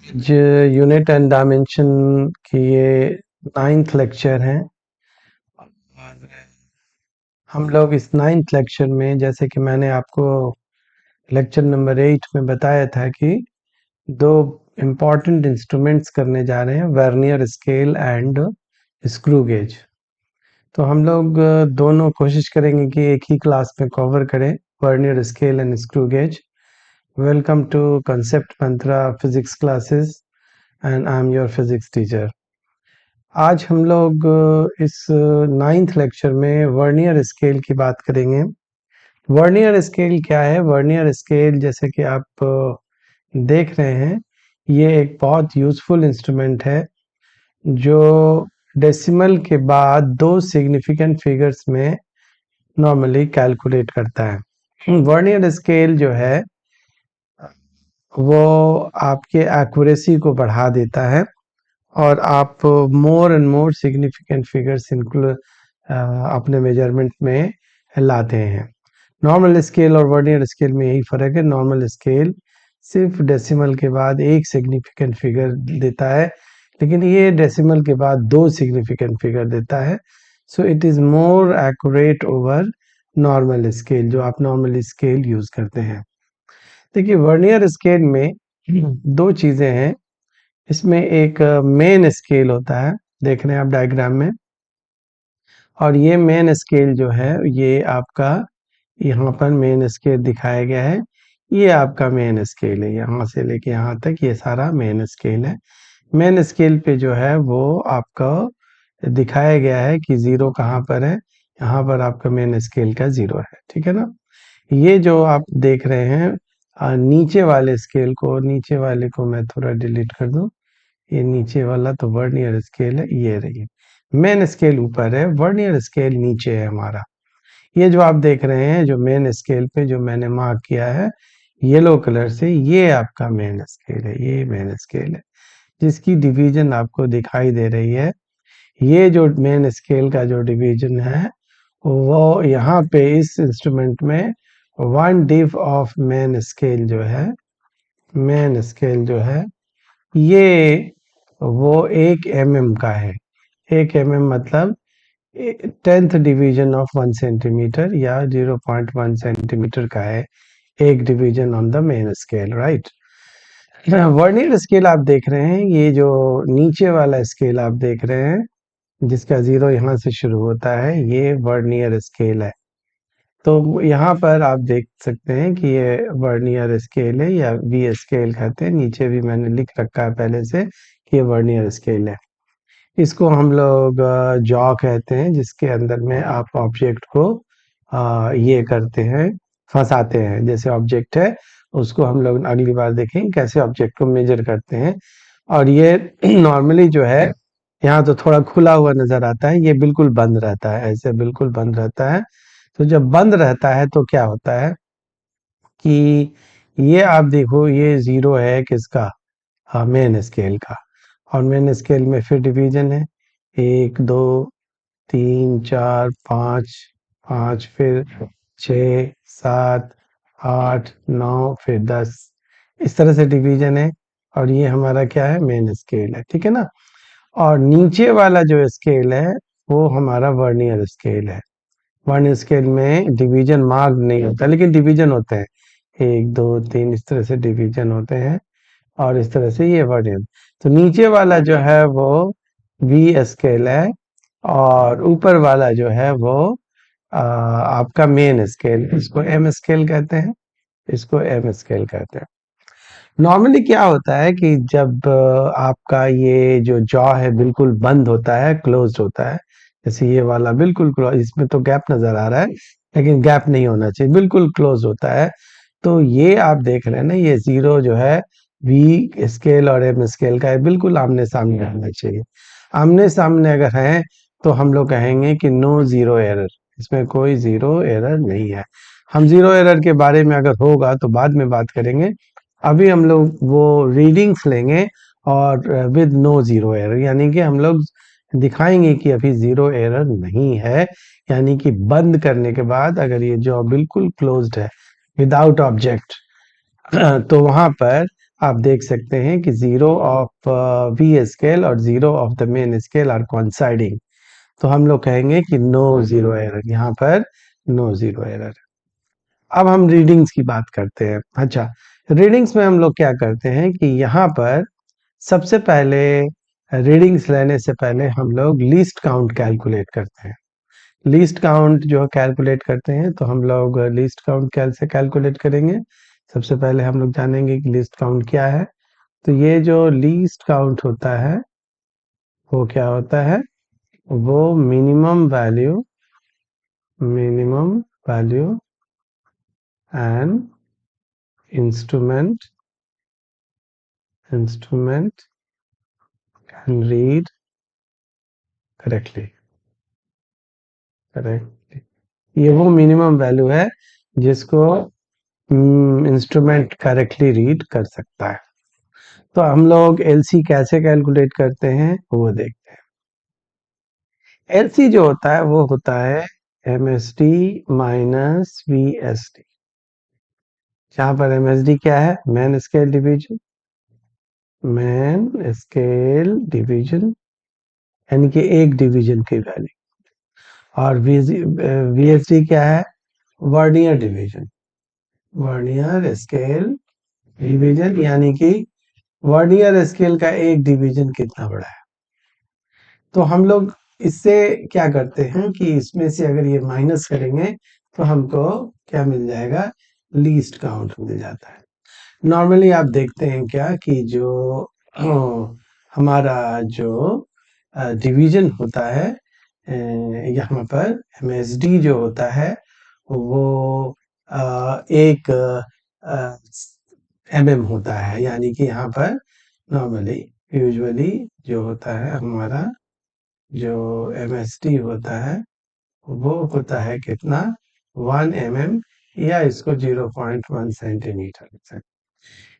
जो unit and dimension की ये 9th लेक्चर है। और हम लोग इस 9th लेक्चर में, जैसे कि मैंने आपको लेक्चर नंबर 8 में बताया था कि दो इम्पॉर्टेंट इंस्ट्रूमेंट्स करने जा रहे हैं, vernier scale and screw gauge. तो हम लोग दोनों कोशिश करेंगे कि एक ही क्लास में कवर करें, vernier scale and screw gauge. Welcome to concept mantra physics classes and I am your physics teacher. आज हम लोग इस 9th लेक्चर में वर्नियर स्केल की बात करेंगे। वर्नियर स्केल क्या है? वर्नियर स्केल, जैसे कि आप देख रहे हैं, ये एक बहुत यूज़फुल इंस्ट्रूमेंट है जो डेसिमल के बाद दो सिग्निफिकेंट फिगर्स में नॉर्मली कैलकुलेट करता है। वर्नियर स्केल जो है वो आपके एक्यूरेसी को बढ़ा देता है और आप more and more significant figures include अपने मेजरमेंट में लाते हैं। नॉर्मल स्केल और वर्नियर स्केल में यही फ़र्क है। नॉर्मल स्केल सिर्फ डेसिमल के बाद एक सिग्निफिकेंट फिगर देता है, लेकिन ये डेसिमल के बाद दो सिग्निफिकेंट फिगर देता है। So it is more accurate over normal scale जो आप नॉर्मल स्केल यूज़ करते हैं। देखिए, वर्नियर स्केल में दो चीज़ें हैं। इसमें एक मेन स्केल होता है, देख रहे हैं आप डायग्राम में, और ये मेन स्केल जो है ये आपका यहाँ पर मेन स्केल दिखाया गया है। ये आपका मेन स्केल है, यहाँ से लेके यहाँ तक ये सारा मेन स्केल है। मेन स्केल पे जो है वो आपका दिखाया गया है कि ज़ीरो कहाँ पर है। यहाँ पर आपका मेन स्केल का ज़ीरो है, ठीक है ना। ये जो आप देख रहे हैं नीचे वाले स्केल को, नीचे वाले को मैं थोड़ा डिलीट कर दूं। ये नीचे वाला तो वर्नियर स्केल है, ये रही। मेन स्केल ऊपर है, वर्नियर स्केल नीचे है हमारा। ये जो आप देख रहे हैं जो मेन स्केल पे जो मैंने मार्क किया है येलो कलर से, ये आपका मेन स्केल है। ये मेन स्केल है जिसकी डिवीजन आपको दिखाई दे रही है। ये जो मेन स्केल का जो डिवीजन है वो यहाँ पे इस इंस्ट्रूमेंट में 1 div ऑफ मेन स्केल जो है, मेन स्केल जो है ये वो 1 mm का है। 1 mm मतलब 10th डिवीजन ऑफ 1 सेंटीमीटर या 0.1 सेंटीमीटर का है एक division on the main scale, right. Vernier scale आप देख रहे हैं, ये जो नीचे वाला स्केल आप देख रहे हैं जिसका ज़ीरो यहाँ से शुरू होता है, ये वर्नियर स्केल है। तो यहाँ पर आप देख सकते हैं कि ये वर्नियर स्केल है या वी स्केल कहते हैं। नीचे भी मैंने लिख रखा है पहले से कि ये वर्नियर स्केल है। इसको हम लोग जॉ कहते हैं, जिसके अंदर में आप ऑब्जेक्ट को ये करते हैं, फंसाते हैं। जैसे ऑब्जेक्ट है उसको हम लोग अगली बार देखेंगे कैसे ऑब्जेक्ट को मेजर करते हैं। और ये नॉर्मली जो है यहाँ तो थोड़ा खुला हुआ नजर आता है, ये बिल्कुल बंद रहता है, ऐसे बिल्कुल बंद रहता है। तो जब बंद रहता है तो क्या होता है कि ये आप देखो, ये ज़ीरो है किसका? मेन स्केल का। और मेन स्केल में फिर डिवीजन है 1 2 3 4 5, 5 फिर 6 7 8 9 फिर 10, इस तरह से डिवीजन है। और ये हमारा क्या है? मेन स्केल है, ठीक है ना। और नीचे वाला जो स्केल है वो हमारा वर्नियर स्केल है। वर्नियर स्केल में डिवीजन मार्क नहीं होता, लेकिन डिवीजन होते हैं 1 2 3, इस तरह से डिवीजन होते हैं। और इस तरह से ये वर्नियर। तो नीचे वाला जो है वो वी स्केल है और ऊपर वाला जो है वो आपका मेन स्केल। इसको एम स्केल कहते हैं, इसको एम स्केल कहते हैं। नॉर्मली क्या होता है कि जब आपका ये जो जॉ है बिल्कुल बंद होता है, क्लोज्ड होता है, जैसे ये वाला बिल्कुल क्लोज, इसमें तो गैप नजर आ रहा है लेकिन गैप नहीं होना चाहिए, बिल्कुल क्लोज होता है। तो ये आप देख रहे हैं ना, ये ज़ीरो जो है वी स्केल और एम स्केल का है, बिल्कुल आमने सामने रहना चाहिए। आमने सामने अगर है तो हम लोग कहेंगे कि नो ज़ीरो एरर, इसमें कोई ज़ीरो एरर नहीं है। हम ज़ीरो एरर के बारे में अगर होगा तो बाद में बात करेंगे। अभी हम लोग वो रीडिंग्स लेंगे और विद नो ज़ीरो एरर, यानी कि हम लोग दिखाएंगे कि अभी ज़ीरो एरर नहीं है। यानी कि बंद करने के बाद अगर ये जॉब बिल्कुल क्लोज्ड है विदाउट ऑब्जेक्ट तो वहां पर आप देख सकते हैं कि 0 ऑफ वी स्केल और 0 of the main scale are coinciding, तो हम लोग कहेंगे कि नो जीरो एरर, यहाँ पर नो जीरो एरर। अब हम रीडिंग्स की बात करते हैं। अच्छा, रीडिंग्स में हम लोग क्या करते हैं कि यहाँ पर सबसे पहले रीडिंग्स लेने से पहले हम लोग लीस्ट काउंट कैलकुलेट करते हैं। लीस्ट काउंट जो कैलकुलेट करते हैं, तो हम लोग लीस्ट काउंट कैसे कैलकुलेट करेंगे? सबसे पहले हम लोग जानेंगे कि लीस्ट काउंट क्या है। तो ये जो लीस्ट काउंट होता है वो क्या होता है? वो minimum value and instrument can read correctly. ये वो मिनिमम वैल्यू है जिसको इंस्ट्रूमेंट करेक्टली रीड कर सकता है। तो हम लोग एलसी कैसे कैलकुलेट करते हैं वो देखते हैं। एलसी जो होता है वो होता है एमएसडी माइनस वीएसडी। जहां पर एमएसडी क्या है? मैन स्केल डिवीजन, यानी कि एक डिवीजन की वैल्यू। और वीएसडी क्या है? वर्नियर स्केल डिवीजन, यानी कि वर्नियर स्केल का एक डिवीजन कितना बड़ा है। तो हम लोग इससे क्या करते हैं कि इसमें से अगर ये माइनस करेंगे तो हमको क्या मिल जाएगा? लीस्ट काउंट मिल जाता है। नॉर्मली आप देखते हैं क्या कि जो हमारा जो डिवीजन होता है, यहाँ पर एमएसडी जो होता है वो एक एमएम होता है, यानी कि यहाँ पर नॉर्मली यूजुअली जो होता है हमारा जो एमएसडी होता है वो होता है कितना? 1 mm, या इसको 0.1 सेंटीमीटर।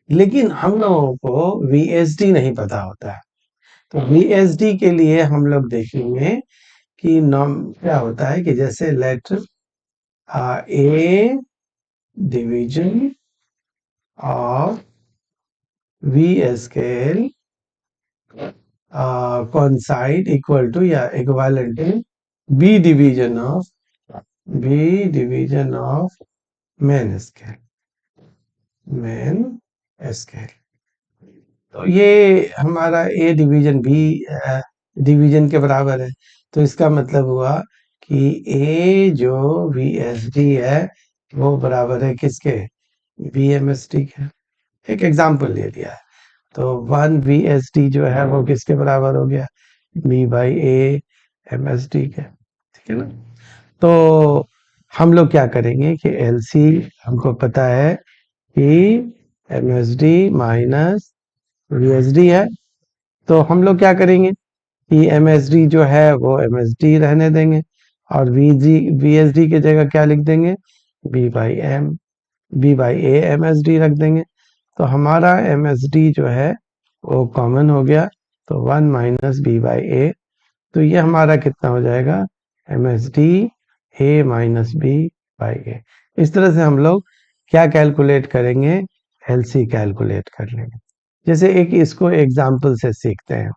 लेकिन हम लोगों को वीएसडी नहीं पता होता है। तो वीएसडी के लिए हम लोग देखेंगे कि नॉम क्या होता है कि जैसे let A division of V scale coincide equal to या equivalent to B division of main scale. तो ये हमारा ए डिवीजन बी डिवीजन के बराबर है। तो इसका मतलब हुआ कि ए जो वीएसडी है वो बराबर है किसके? वीएमएसडी के। एक एग्जांपल ले लिया है। तो 1 वीएसडी जो है वो किसके बराबर हो गया? बी बाई ए एमएसडी के। ठीक है ना? तो हम लोग क्या करेंगे कि एलसी हमको पता है कि एमएसडी माइनस वीएसडी है। तो हम लोग क्या करेंगे कि एमएसडी जो है वो एमएसडी रहने देंगे और वीएसडी की जगह क्या लिख देंगे? बी बाई ए एमएसडी रख देंगे। तो हमारा एमएसडी जो है वो कॉमन हो गया, तो 1 माइनस बी बाई ए। तो ये हमारा कितना हो जाएगा? MSD A minus B by A. इस तरह से हम लोग क्या कैलकुलेट करेंगे? एलसी कैलकुलेट कर लेंगे। जैसे एक इसको एग्जाम्पल से सीखते हैं।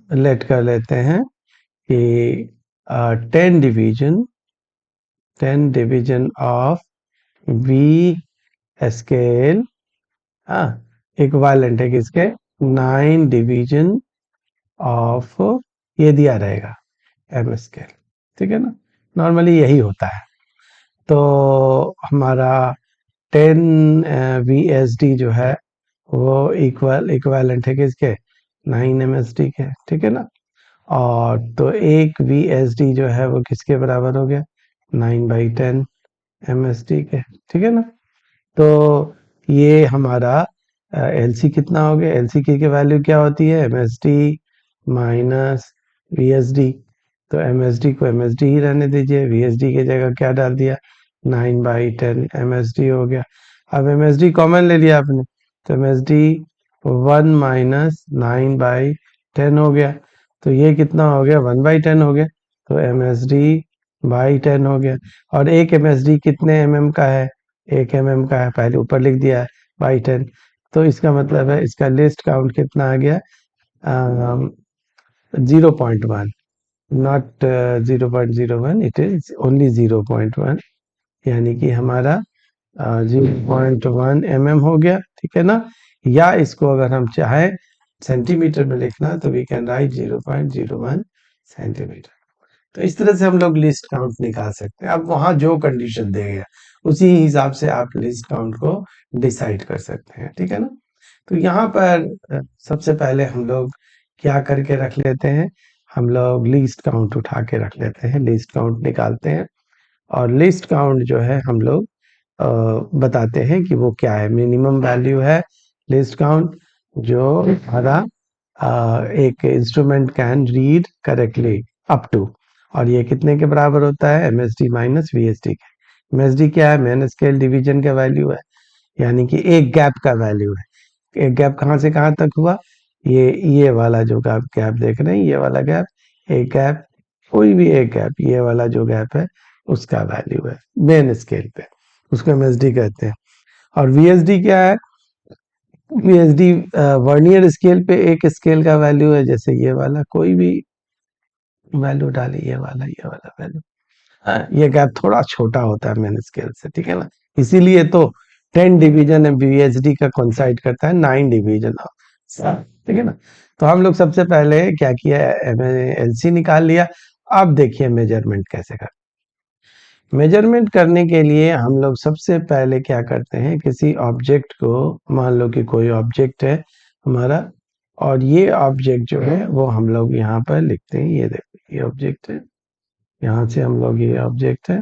लेट कर लेते हैं कि 10 division of V scale equivalent है किसके? 9 डिवीजन ऑफ, ये दिया रहेगा एम स्केल। ठीक है ना? नॉर्मली यही होता है। तो हमारा 10 वीएसडी जो है वो इक्विवेलेंट है किसके? 9 एमएसडी के। ठीक है ना? और तो एक वीएसडी जो है वो किसके बराबर हो गया? 9/10 एमएसडी के। ठीक है ना? तो ये हमारा एलसी कितना हो गया? एलसी की वैल्यू क्या होती है? MSD minus VSD. तो एमएसडी को एमएसडी ही रहने दीजिए, वीएसडी की जगह क्या डाल दिया? 9/10 एमएसडी हो गया। अब एमएसडी कॉमन ले लिया आपने, तो एमएसडी 1 माइनस 9/10 हो गया। तो ये कितना हो गया? 1/10 हो गया। तो एमएसडी बाई 10 हो गया। और एक एमएसडी कितने एमएम का है? 1 mm का है, पहले ऊपर लिख दिया है बाई 10। तो इसका मतलब है इसका लिस्ट काउंट कितना आ गया, 0.1, नॉट 0.01, इट इज ओनली 0.1, यानी कि हमारा 0.1 mm हो गया, ठीक है ना। या इसको अगर हम चाहें सेंटीमीटर में लिखना तो वी कैन राइट 0.01 सेंटीमीटर। तो इस तरह से हम लोग लिस्ट काउंट निकाल सकते हैं। अब वहां जो कंडीशन देगा उसी हिसाब से आप लिस्ट काउंट को डिसाइड कर सकते हैं, ठीक है ना। तो यहाँ पर सबसे पहले हम लोग क्या करके रख लेते हैं, हम लोग लिस्ट काउंट उठा के रख लेते हैं, लिस्ट काउंट निकालते हैं। और लिस्ट काउंट जो है हम लोग बताते हैं कि वो क्या है। मिनिमम वैल्यू है लिस्ट काउंट जो हमारा एक instrument can read correctly up to, और ये कितने के बराबर होता है, एमएसडी माइनस वीएसडी के। एमएसडी क्या है, मेन स्केल डिवीजन का वैल्यू है, यानी कि एक गैप का वैल्यू है। एक गैप कहाँ से कहाँ तक हुआ, ये वाला जो गैप गैप देख रहे हैं, ये वाला गैप, एक गैप, कोई भी एक गैप, ये वाला जो गैप है उसका वैल्यू है मेन स्केल पे, उसको एमएसडी कहते हैं। और वीएसडी क्या है, वीएसडी वर्नियर स्केल पे एक स्केल का वैल्यू है, जैसे ये वाला, कोई भी वैल्यू डाले, ये वाला वैल्यू। हाँ, ये गैप थोड़ा छोटा होता है मेन स्केल से, ठीक है ना। इसीलिए तो 10 डिवीजन वीएसडी का कोइंसाइड करता है 9 डिवीजन ऑफ, ठीक है ना। तो हम लोग सबसे पहले क्या किया, एलसी निकाल लिया। अब देखिए मेजरमेंट कैसे कर, मेजरमेंट करने के लिए हम लोग सबसे पहले क्या करते हैं, किसी ऑब्जेक्ट को, मान लो कि कोई ऑब्जेक्ट है हमारा, और ये ऑब्जेक्ट जो है वो हम लोग यहाँ पर लिखते हैं, ये देखो ये ऑब्जेक्ट है, यहाँ से हम लोग, ये ऑब्जेक्ट है,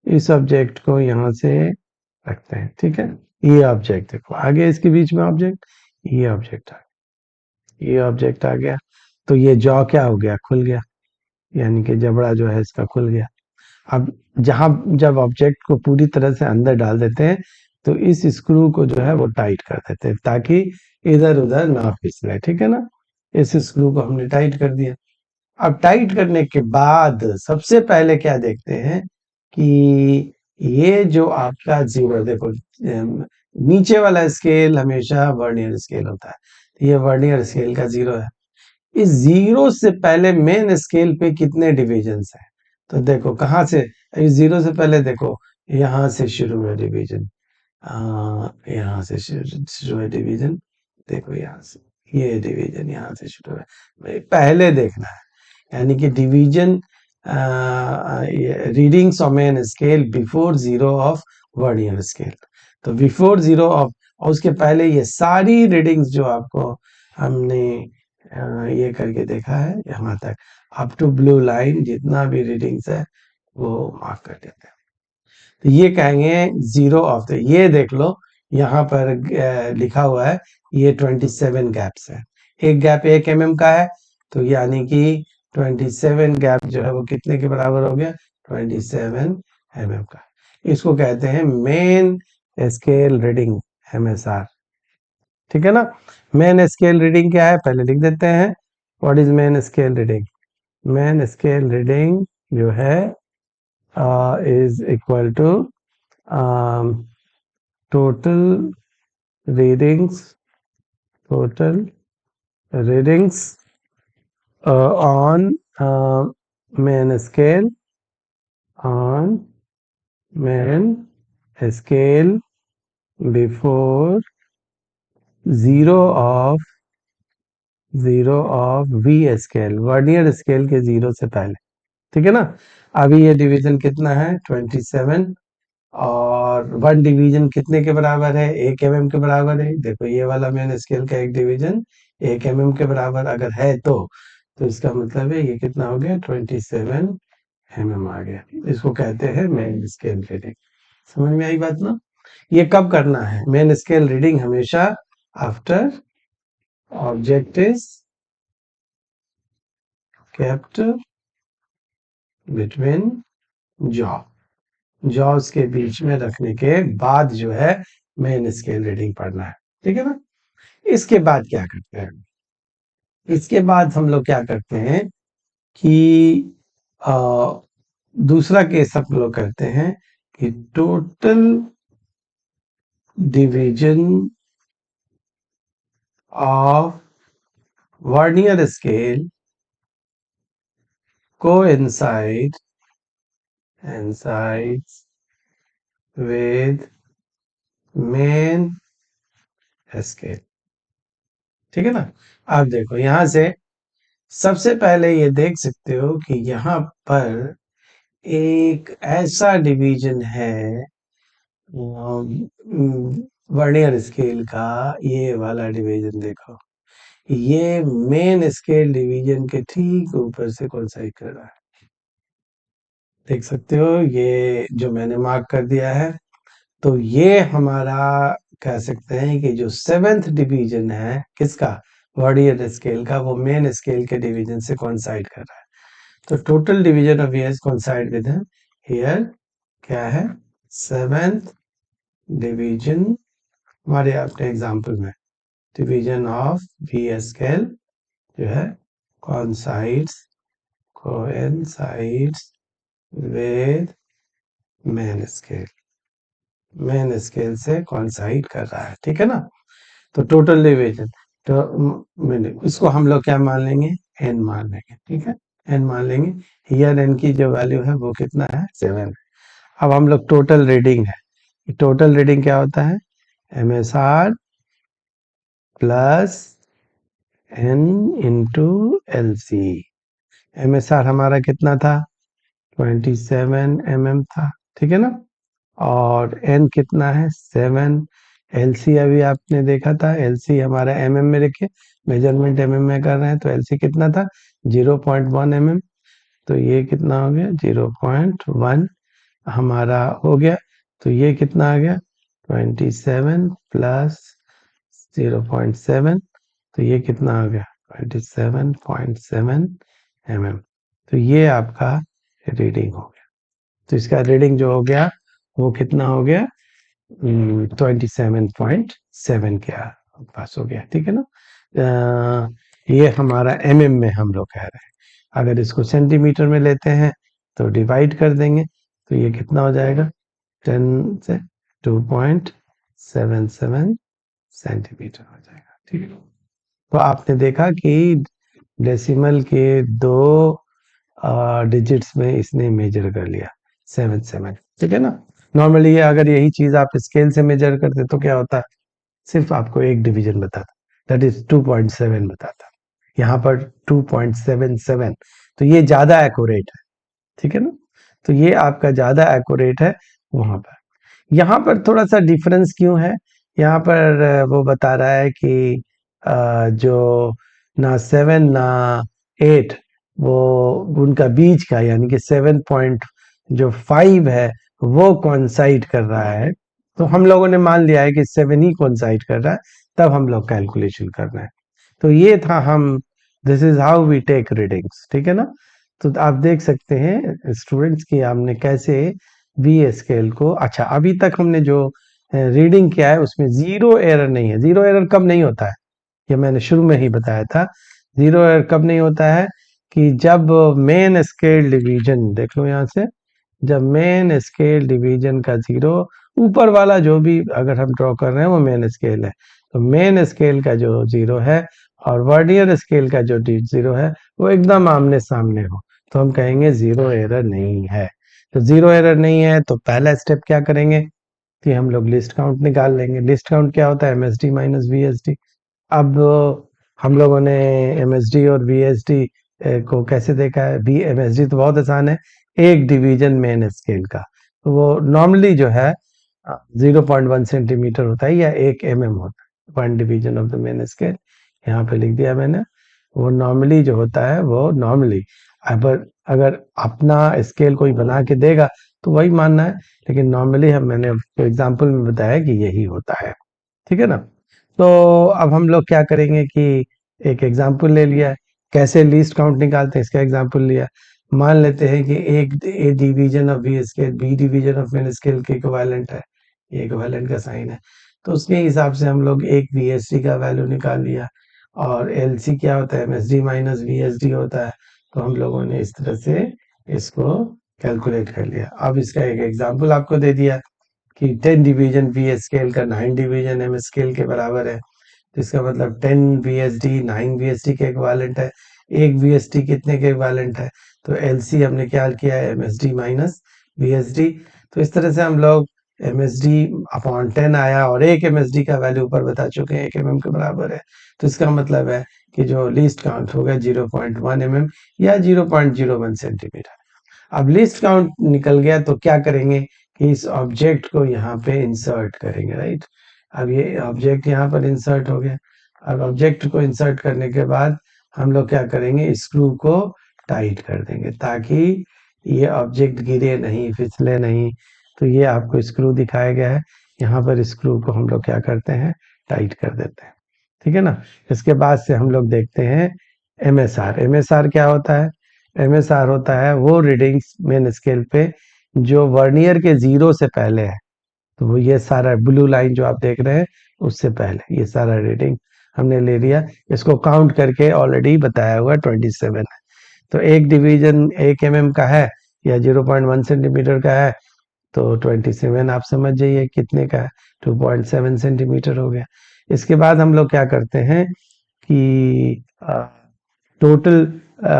इस ऑब्जेक्ट को यहाँ से रखते हैं, ठीक है। ये ऑब्जेक्ट देखो आगे, इसके बीच में ऑब्जेक्ट, ये ऑब्जेक्ट आ गया, ये ऑब्जेक्ट आ गया। तो ये जॉ क्या हो गया, खुल गया, यानी कि जबड़ा जो है इसका खुल गया। अब जहां, जब ऑब्जेक्ट को पूरी तरह से अंदर डाल देते हैं तो इस स्क्रू को जो है वो टाइट कर देते हैं ताकि इधर उधर ना फिसले, ठीक है ना। इस स्क्रू को हमने टाइट कर दिया। अब टाइट करने के बाद सबसे पहले क्या देखते हैं कि ये जो आपका जीरो, देखो नीचे वाला स्केल हमेशा वर्नियर स्केल होता है, ये वर्नियर स्केल का जीरो है। इस जीरो से पहले मेन स्केल पे कितने डिविजन्स हैं, तो देखो कहाँ से, इस जीरो से पहले देखो यहाँ से शुरू है डिवीजन, यहाँ से शुरू है डिवीजन, देखो यहाँ से ये डिवीजन यहाँ से शुरू है, भाई पहले देखना है, यानी कि division readings of main scale before zero of vernier scale. तो बिफोर जीरो ऑफ, और उसके पहले ये सारी रीडिंग्स जो आपको हमने ये करके देखा है यहाँ तक, अप टू ब्लू लाइन जितना भी रीडिंग्स है वो मार्क कर देते हैं। तो ये कहेंगे जीरो ऑफ द, ये देख लो यहाँ पर लिखा हुआ है ये 27 गैप्स है, एक गैप 1 mm का है, तो यानी कि 27 गैप जो है वो कितने के बराबर हो गया, 27 mm का। इसको कहते हैं मेन स्केल रीडिंग, एमएसआर, ठीक है ना। मेन स्केल रीडिंग क्या है, पहले लिख देते हैं, what is main scale reading. Main scale reading जो है is equal to total readings, total readings on main scale, on main scale before zero of V scale, vernier scale के zero से पहले, ठीक है ना। अभी ये डिवीजन कितना है 27, और वन डिवीजन कितने के बराबर है, 1 mm के बराबर है। देखो ये वाला मेन स्केल का एक डिवीजन 1 mm के बराबर अगर है तो इसका मतलब है ये कितना हो गया, 27 mm आ गया। इसको कहते हैं मेन स्केल रीडिंग। समझ में आई बात ना। ये कब करना है, मेन स्केल रीडिंग हमेशा after object is kept between jaw, jaws के बीच में रखने के बाद जो है मेन स्केल रीडिंग पढ़ना है, ठीक है ना। इसके बाद क्या करते हैं, इसके बाद हम लोग क्या करते हैं कि दूसरा केस हम लोग करते हैं कि total division of vernier scale coincides with main scale. ठीक है ना। आप देखो यहां से सबसे पहले ये देख सकते हो कि यहाँ पर एक ऐसा डिवीजन है वर्नियर स्केल का, ये वाला डिवीजन देखो, ये मेन स्केल डिवीजन के ठीक ऊपर से कोइंसाइड कर रहा है। देख सकते हो ये जो मैंने मार्क कर दिया है, तो ये हमारा कह सकते हैं कि जो सेवेंथ डिवीजन है किसका, वर्नियर स्केल का, वो मेन स्केल के डिवीजन से कोइंसाइड कर रहा है। तो total division of years coincide with here क्या है, सेवेंथ डिवीजन। हमारे अपने एग्जांपल में डिवीजन ऑफ वी स्केल जो है coincides with main scale, main scale से कोइंसाइड कर रहा है। ठीक है ना। तो टोटल डिवीजन, तो इसको हम लोग क्या मान लेंगे, एन मान लेंगे। ठीक है, एन मान लेंगे। हियर एन की जो वैल्यू है वो कितना है, 7। अब हम लोग टोटल रीडिंग है, टोटल रीडिंग क्या होता है, MSR plus N into LC। MSR हमारा कितना था, 27 mm था। ठीक है ना। और एन कितना है, 7। LC अभी आपने देखा था, LC हमारा mm में रखे, मेजरमेंट mm में कर रहे हैं, तो LC कितना था, 0.1 mm। तो ये कितना हो गया, 0.1 हमारा हो गया। तो ये कितना आ गया, 27 प्लस 0.7, तो ये कितना आ गया, 27.7 mm। तो ये आपका रीडिंग हो गया। तो इसका रीडिंग जो हो गया वो कितना हो गया, 27.7 के पास हो गया। ठीक है ना। ये हमारा mm में हम लोग कह रहे हैं। अगर इसको सेंटीमीटर में लेते हैं तो डिवाइड कर देंगे, तो ये कितना हो जाएगा, 10 से 2.77 सेंटीमीटर हो जाएगा। ठीक है। तो आपने देखा कि डेसिमल के दो डिजिट्स में इसने मेजर कर लिया, 7 7। ठीक है ना। नॉर्मली ये अगर यही चीज आप स्केल से मेजर करते तो क्या होता, सिर्फ आपको एक डिवीजन बताता, दैट इज 2.7 बताता। यहाँ पर 2.77, तो ये ज्यादा एक्यूरेट है। ठीक है ना। तो ये आपका ज्यादा एक्यूरेट है वहां पर। यहाँ पर थोड़ा सा डिफरेंस क्यों है, यहाँ पर वो बता रहा है कि जो ना 7 ना 8, वो उनका बीच का यानी कि 7.5 है वो कोइंसाइड कर रहा है। तो हम लोगों ने मान लिया है कि 7 ही कोइंसाइड कर रहा है, तब हम लोग कैलकुलेशन कर रहे हैं। तो ये था हम, this is how we take readings. ठीक है ना। तो आप देख सकते हैं स्टूडेंट्स की हमने कैसे वी स्केल को, अच्छा अभी तक हमने जो रीडिंग किया है उसमें जीरो एरर नहीं है। जीरो एरर कब नहीं होता है, ये मैंने शुरू में ही बताया था। जीरो एरर कब नहीं होता है, कि जब मेन स्केल डिवीजन, देख लो यहाँ से, जब मेन स्केल डिवीजन का जीरो, ऊपर वाला जो भी अगर हम ड्रॉ कर रहे हैं वो मेन स्केल है, तो मेन स्केल का जो जीरो है और वर्नियर स्केल का जो जीरो है वो एकदम आमने सामने हो, तो हम कहेंगे जीरो एरर नहीं है। तो जीरो एरर नहीं है तो पहला स्टेप क्या करेंगे कि हम लोग लिस्ट काउंट निकाल लेंगे। लिस्ट काउंट क्या होता है, MSD माइनस VSD। अब हम लोगों ने MSD और VSD को कैसे देखा है, बी MSD तो बहुत आसान है, एक डिवीजन मेन स्केल का, तो वो नॉर्मली जो है 0.1 सेंटीमीटर होता है या 1 mm होता है, 1 division of the main scale. यहाँ पे लिख दिया मैंने, वो नॉर्मली जो होता है वो नॉर्मली, अगर अगर अपना स्केल कोई बना के देगा तो वही मानना है, लेकिन नॉर्मली हम, मैंने एग्जांपल में बताया कि यही होता है। ठीक है ना। तो अब हम लोग क्या करेंगे कि एक एग्जांपल ले लिया है, कैसे लीस्ट काउंट निकालते हैं इसका एग्जांपल लिया। मान लेते हैं कि एक A division of B scale B division of main scale के इक्विवेलेंट है, ये इक्विवेलेंट का साइन है, तो उसके हिसाब से हम लोग एक VSD का वैल्यू निकाल लिया, और LC क्या होता है, MSD माइनस VSD होता है। तो हम लोगों ने इस तरह से इसको कैलकुलेट कर लिया। अब इसका एक एग्जांपल आपको दे दिया, कि 10 डिवीजन वी स्केल का 9 डिवीजन एम स्केल के बराबर है, तो इसका मतलब 10 वीएसडी 9 वीएसडी के इक्विवेलेंट है। एक वीएसडी कितने के इक्विवेलेंट है? तो एलसी हमने क्या किया है, एमएसडी माइनस वीएसडी। तो इस तरह से हम लोग एमएसडी अपॉन 10 आया और एक एमएसडी का वैल्यू ऊपर बता चुके हैं 1 एमएम के बराबर है। तो इसका मतलब है कि जो लीस्ट काउंट होगा 0.1 एमएम या 0.01 सेंटीमीटर। अब लिस्ट काउंट निकल गया तो क्या करेंगे कि इस ऑब्जेक्ट को यहाँ पे इंसर्ट करेंगे, राइट। अब ये ऑब्जेक्ट यहाँ पर इंसर्ट हो गया। अब ऑब्जेक्ट को इंसर्ट करने के बाद हम लोग क्या करेंगे, स्क्रू को टाइट कर देंगे ताकि ये ऑब्जेक्ट गिरे नहीं, फिसले नहीं। तो ये आपको स्क्रू दिखाया गया है, यहाँ पर स्क्रू को हम लोग क्या करते हैं, टाइट कर देते हैं, ठीक है ना। इसके बाद से हम लोग देखते हैं एमएसआर। एमएसआर क्या होता है? एमएसआर होता है वो रीडिंग्स मेन स्केल पे जो वर्नियर के 0 से पहले है। तो वो ये सारा ब्लू लाइन जो आप देख रहे हैं उससे पहले ये सारा रीडिंग हमने ले लिया। इसको काउंट करके ऑलरेडी बताया हुआ 27 है। तो एक डिवीजन 1 एमएम का है या 0.1 सेंटीमीटर का है, तो 27 आप समझ जाइए कितने का है, 2.7 सेंटीमीटर हो गया। इसके बाद हम लोग क्या करते हैं कि टोटल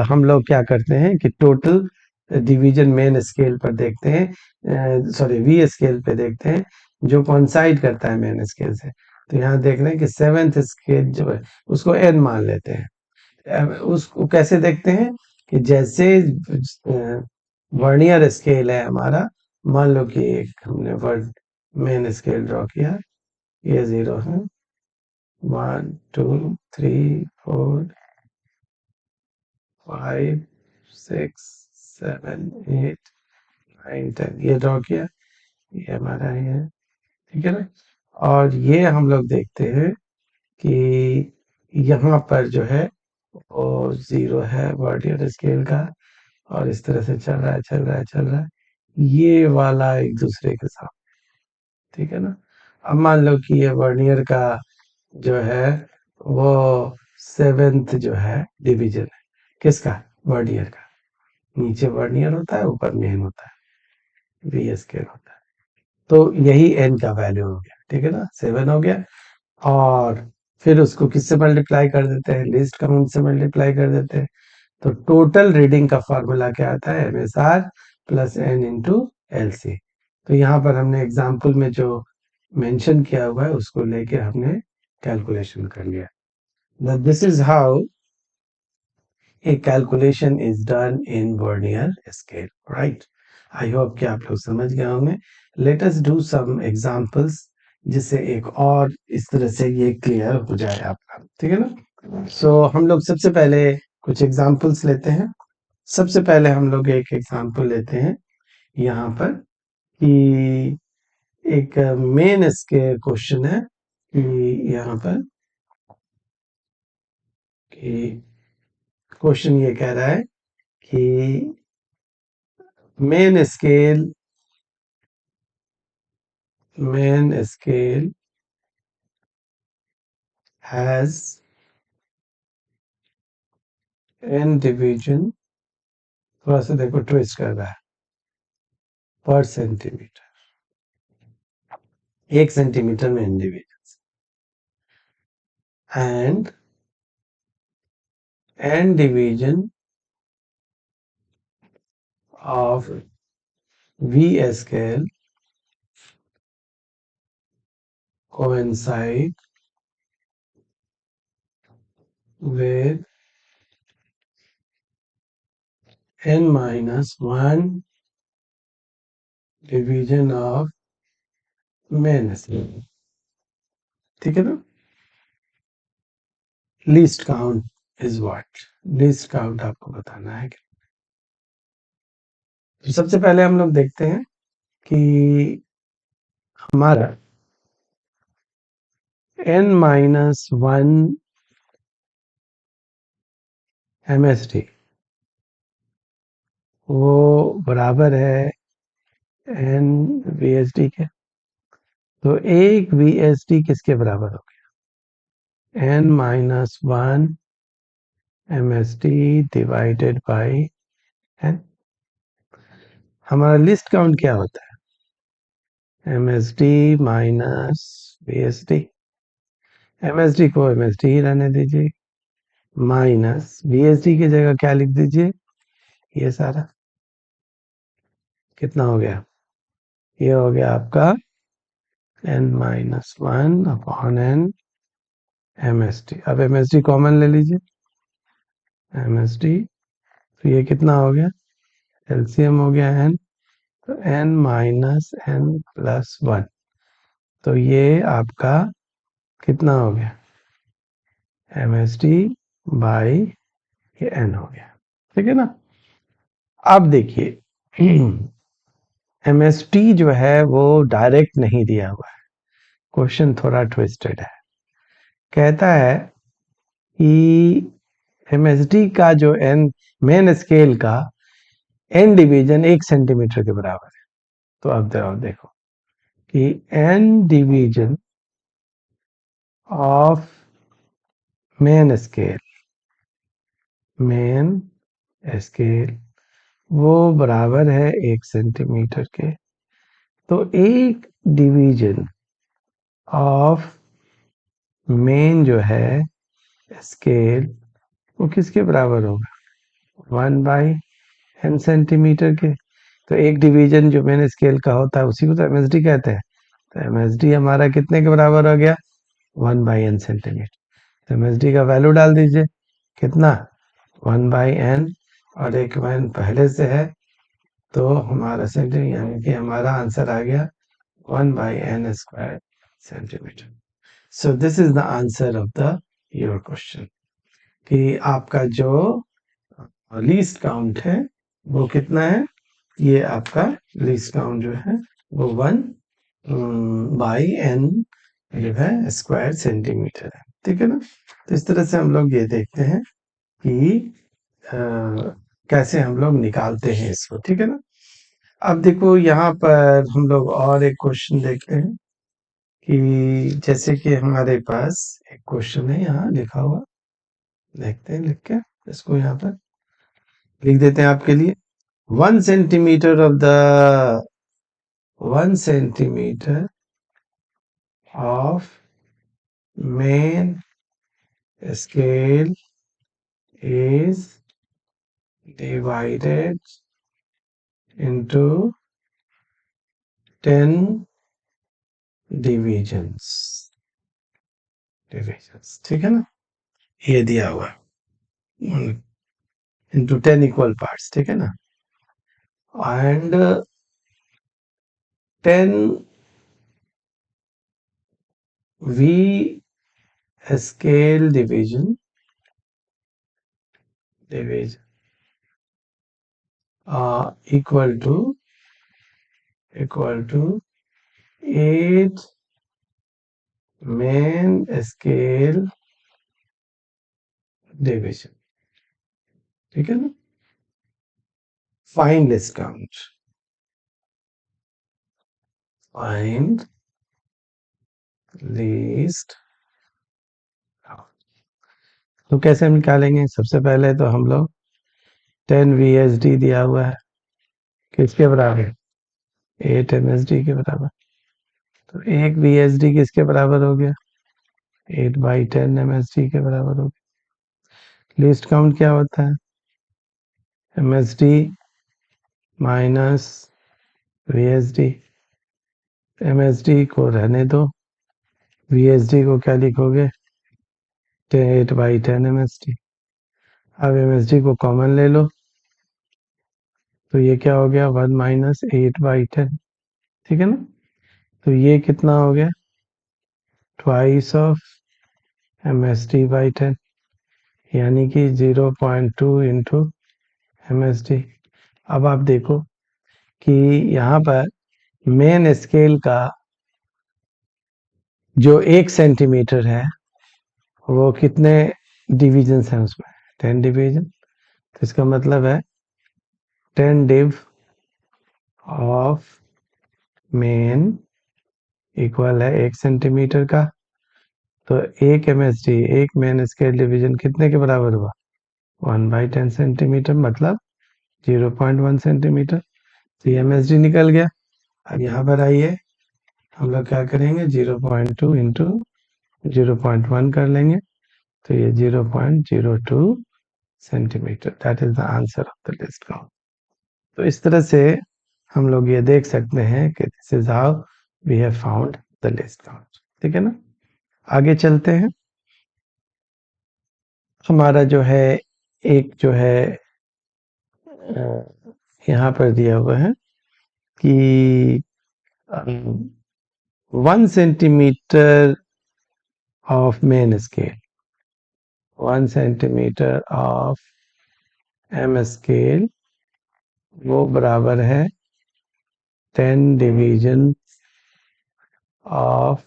हम लोग क्या करते हैं कि टोटल डिवीजन मेन स्केल पर देखते हैं, सॉरी वी स्केल पे देखते हैं जो कोइंसाइड करता है मेन स्केल से। तो यहाँ देख रहे हैं कि 7th स्केल जो है उसको एन मान लेते हैं। उसको कैसे देखते हैं कि जैसे वर्नियर स्केल है हमारा, मान लो कि एक हमने वर्ड मेन स्केल ड्रॉ किया, ये 0 है, 1 2 3 4 5 6 7 8 9 10 ये ड्रॉ किया, ये हमारा है, ठीक है ना। और ये हम लोग देखते हैं कि यहाँ पर जो है वो 0 है वर्नियर स्केल का, और इस तरह से चल रहा है चल रहा है चल रहा है ये वाला एक दूसरे के साथ, ठीक है ना। अब मान लो कि ये वर्नियर का जो है वो 7th जो है डिवीजन है, किसका? वर्नियर का। नीचे वर्नियर होता है, ऊपर मेन होता है, वी स्केल होता है। तो यही एन का वैल्यू हो गया, ठीक है ना, 7 हो गया। और फिर उसको किससे मल्टीप्लाई कर देते हैं, लीस्ट काउंट से मल्टीप्लाई कर देते हैं। तो टोटल रीडिंग का फॉर्मूला क्या आता है, MSR plus N into LC. तो यहाँ पर हमने एग्जाम्पल में जो मेंशन किया हुआ है उसको लेके हमने कैलकुलेशन कर लिया। This is how a calculation is done in vernier scale, right? I hope कि आप लोग समझ गए होंगे। Let us do some examples जिससे एक और इस तरह से ये क्लियर हो जाए आपका, ठीक है ना। हम लोग सबसे पहले कुछ एग्जाम्पल्स लेते हैं। सबसे पहले हम लोग एक एग्जाम्पल लेते हैं यहाँ पर कि एक मेन इसके क्वेश्चन है कि यहाँ पर कि क्वेश्चन ये कह रहा है कि main scale has n division, थोड़ा सा देखो ट्विस्ट कर रहा है, पर सेंटीमीटर, 1 सेंटीमीटर में n division, and n division of V scale coincide with n minus 1 division of main scale, ठीक है ना। Least count is what, least count आपको बताना है। तो सबसे पहले हम लोग देखते हैं कि हमारा n माइनस 1 MSD वो बराबर है n VSD के। तो एक VSD किसके बराबर हो गया, n minus 1 MSD divided by n। हमारा लिस्ट काउंट क्या होता है, MSD माइनस VSD, MSD को MSD ही रहने दीजिए, माइनस VSD की जगह क्या लिख दीजिए, ये सारा कितना हो गया, ये हो गया आपका n-1/n MSD। अब MSD कॉमन ले लीजिए, MSD, तो ये कितना हो गया, LCM हो गया n, तो n-n+1, तो ये आपका कितना हो गया, MSD बाई ये n हो गया, ठीक है ना। अब देखिए MSD जो है वो डायरेक्ट नहीं दिया हुआ है, क्वेश्चन थोड़ा ट्विस्टेड है। कहता है कि MSD का जो n मेन स्केल का n डिवीजन 1 सेंटीमीटर के बराबर है। तो अब देखो कि n division of main scale वो बराबर है 1 सेंटीमीटर के। तो एक डिवीजन ऑफ मेन जो है स्केल वो किसके बराबर होगा, 1/n सेंटीमीटर के। तो एक डिवीजन जो मेन स्केल का होता है उसी को तो MSD कहते हैं। तो MSD हमारा कितने के बराबर हो गया, 1/n सेंटीमीटर। तो MSD का वैल्यू डाल दीजिए, कितना, 1/n, और एक n पहले से है, तो हमारा सेंटीमीटर, यानी कि हमारा आंसर आ गया 1/n² centimetre. So this is the answer of the your question, कि आपका जो लीस्ट काउंट है वो कितना है, ये आपका लीस्ट काउंट जो है वो 1/n जो है स्क्वायर सेंटीमीटर है, ठीक है ना। तो इस तरह से हम लोग ये देखते हैं कि कैसे हम लोग निकालते हैं इसको, ठीक है ना। अब देखो यहाँ पर हम लोग और एक क्वेश्चन देखते हैं कि जैसे कि हमारे पास एक क्वेश्चन है यहाँ लिखा हुआ, देखते हैं लिख के, इसको यहाँ पर लिख देते हैं आपके लिए। 1 centimetre of main scale is divided into 10 divisions, ठीक है ना, ये दिया हुआ into 10 equal parts, ठीक है ना, and 10 V scale division equal to 8 main scale division, ठीक है ना। Find least count, find least count। तो कैसे हम निकालेंगे, सबसे पहले तो हम लोग 10 VSD दिया हुआ है, किसके बराबर, 8 MSD के बराबर। तो एक VSD किसके बराबर हो गया, 8/10 MSD के बराबर हो गया। लीस्ट काउंट क्या होता है, MSD माइनस VSD। MSD को रहने दो, VSD को क्या लिखोगे, 8/10 MSD। अब MSD को कॉमन ले लो, तो ये क्या हो गया, 1 - 8/10, ठीक है ना। तो ये कितना हो गया, ट्वाइस ऑफ MSD/10, यानी कि 0.2 इंटू MSD। अब आप देखो कि यहाँ पर मेन स्केल का जो 1 सेंटीमीटर है वो कितने डिविजन्स हैं उसमें, 10 डिवीजन। तो इसका मतलब है 10 डिव ऑफ मेन इक्वल है 1 सेंटीमीटर का। तो 1 MSD, एक मेन स्केल डिवीजन कितने के बराबर हुआ, 1/10 सेंटीमीटर, मतलब 0.1 सेंटीमीटर। तो MSD निकल गया। अब यहाँ पर आइए, हम लोग क्या करेंगे 0.2 इंटू 0.1 कर लेंगे, तो ये 0.02 centimetre, that is the answer of the least count. तो इस तरह से हम लोग ये देख सकते हैं कि this is how we have found the least count. ठीक है ना, आगे चलते हैं। हमारा जो है एक जो है यहाँ पर दिया हुआ है कि 1 centimetre of main scale, 1 centimetre of M scale वो बराबर है 10 डिवीजन ऑफ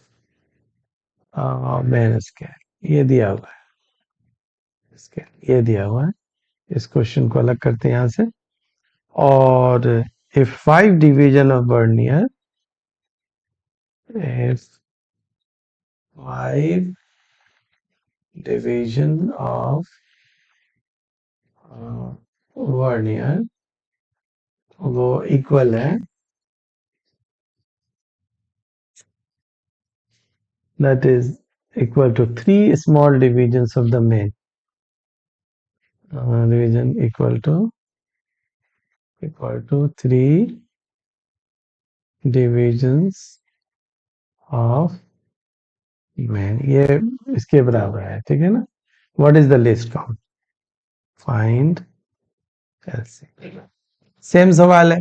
मेन स्केल। ये दिया हुआ है स्केल, ये दिया हुआ है। इस क्वेश्चन को अलग करते हैं यहाँ से। और if 5 division of vernier, if 5 division of vernier वो इक्वल है, that is equal to 3 small divisions of the main division equal to 3 divisions of main, ये इसके बराबर है। ठीक है ना, what is the least count, find LC। Same सवाल है,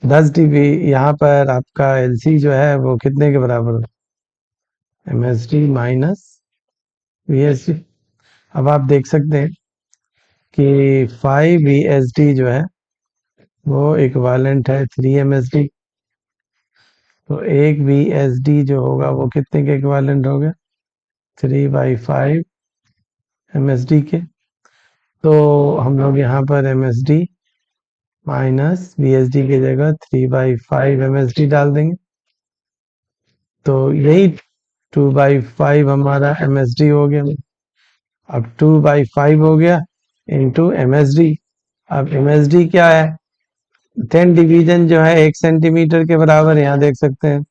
10 dB, यहाँ पर आपका LC जो है वो कितने के बराबर, MSD माइनस VSD। अब आप देख सकते हैं कि 5 VSD जो है वो इक्विवेलेंट है 3 MSD। तो एक VSD जो होगा वो कितने के इक्विवेलेंट होगा, 3/5 MSD के। तो हम लोग यहाँ पर MSD माइनस VSD की जगह 3/5 MSD डाल देंगे, तो यही 2/5 हमारा MSD हो गया। अब 2/5 हो गया इंटू MSD। अब MSD क्या है, 10 डिवीजन जो है 1 सेंटीमीटर के बराबर, यहाँ देख सकते हैं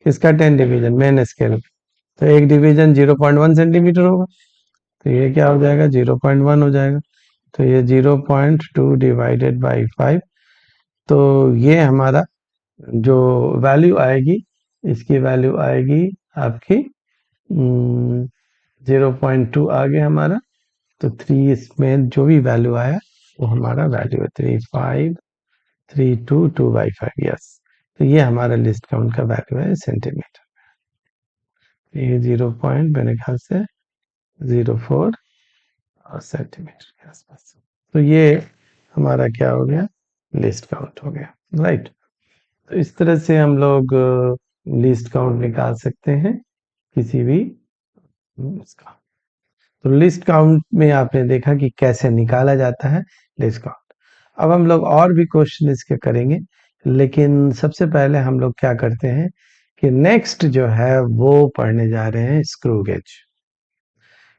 किसका 10 डिवीजन, मेन स्केल। तो एक डिवीजन 0.1 सेंटीमीटर होगा, तो ये क्या हो जाएगा 0.1 हो जाएगा। तो ये 0.2 डिवाइडेड बाई 5, तो ये हमारा जो वैल्यू आएगी, इसकी वैल्यू आएगी आपकी 0.2 आ गया हमारा। तो 3 इसमें जो भी वैल्यू आया वो हमारा वैल्यू है 35322/5। यस, तो ये हमारा लिस्ट काउंट का वैल्यू है सेंटीमीटर। ये 0 पॉइंट मेरे ख्याल से 04 और सेंटीमीटर के आसपास। तो ये हमारा क्या हो गया, लिस्ट काउंट हो गया, राइट। तो इस तरह से हम लोग लिस्ट काउंट निकाल सकते हैं किसी भी इसका। तो लिस्ट काउंट में आपने देखा कि कैसे निकाला जाता है लिस्ट काउंट। अब हम लोग और भी क्वेश्चन इसके करेंगे, लेकिन सबसे पहले हम लोग क्या करते हैं कि नेक्स्ट जो है वो पढ़ने जा रहे हैं स्क्रू गेज।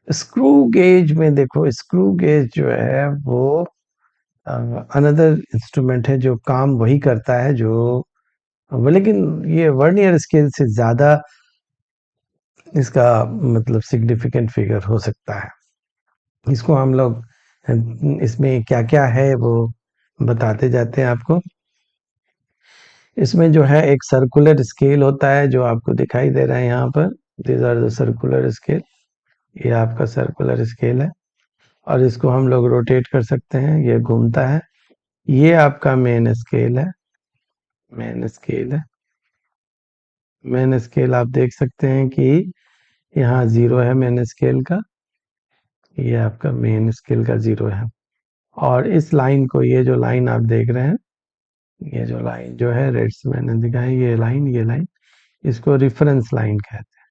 स्क्रू गेज में देखो, स्क्रू गेज जो है वो अनदर इंस्ट्रूमेंट है जो काम वही करता है जो, लेकिन ये वर्नियर स्केल से ज्यादा इसका मतलब सिग्निफिकेंट फिगर हो सकता है। इसको हम लोग इसमें क्या क्या है वो बताते जाते हैं आपको। इसमें जो है एक सर्कुलर स्केल होता है जो आपको दिखाई दे रहा है यहाँ पर, this are the circular scale. ये आपका सर्कुलर स्केल है और इसको हम लोग रोटेट कर सकते हैं, ये घूमता है। ये आपका मेन स्केल है, मेन स्केल है। मेन स्केल आप देख सकते हैं कि यहाँ 0 है मेन स्केल का, ये आपका मेन स्केल का 0 है। और इस लाइन को, ये जो लाइन आप देख रहे हैं, ये जो लाइन जो है रेड से मैंने दिखाई, ये लाइन इसको रिफरेंस लाइन कहते हैं।